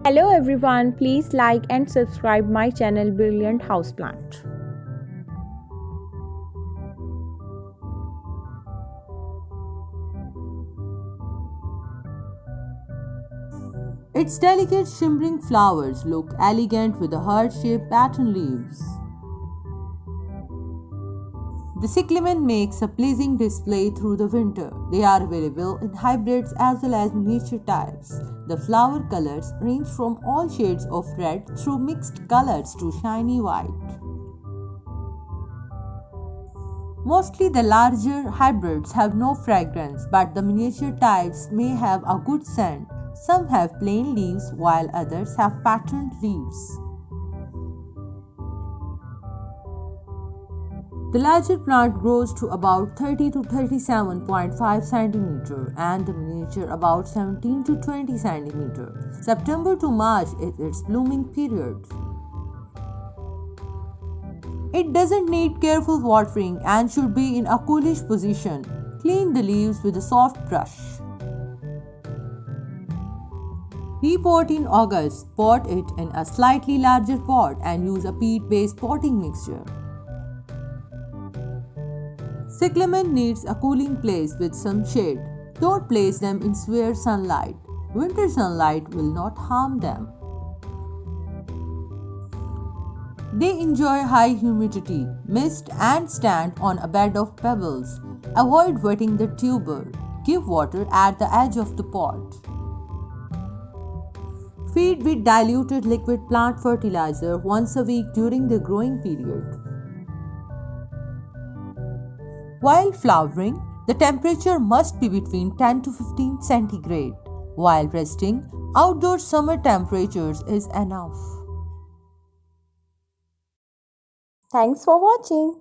Hello everyone, please like and subscribe my channel Brilliant Houseplant. Its delicate shimmering flowers look elegant with the heart-shaped pattern leaves. The cyclamen makes a pleasing display through the winter. They are available in hybrids as well as miniature types. The flower colors range from all shades of red through mixed colors to shiny white. Mostly the larger hybrids have no fragrance, but the miniature types may have a good scent. Some have plain leaves while others have patterned leaves. The larger plant grows to about 30 to 37.5 cm and the miniature about 17 to 20 cm. September to March is its blooming period. It doesn't need careful watering and should be in a coolish position. Clean the leaves with a soft brush. Repot in August. Pot it in a slightly larger pot and use a peat-based potting mixture. Cyclamen needs a cooling place with some shade. Don't place them in severe sunlight. Winter sunlight will not harm them. They enjoy high humidity, mist, and stand on a bed of pebbles. Avoid wetting the tuber. Give water at the edge of the pot. Feed with diluted liquid plant fertilizer once a week during the growing period. While flowering, the temperature must be between 10 to 15 centigrade. While resting, outdoor summer temperatures is enough. Thanks for watching.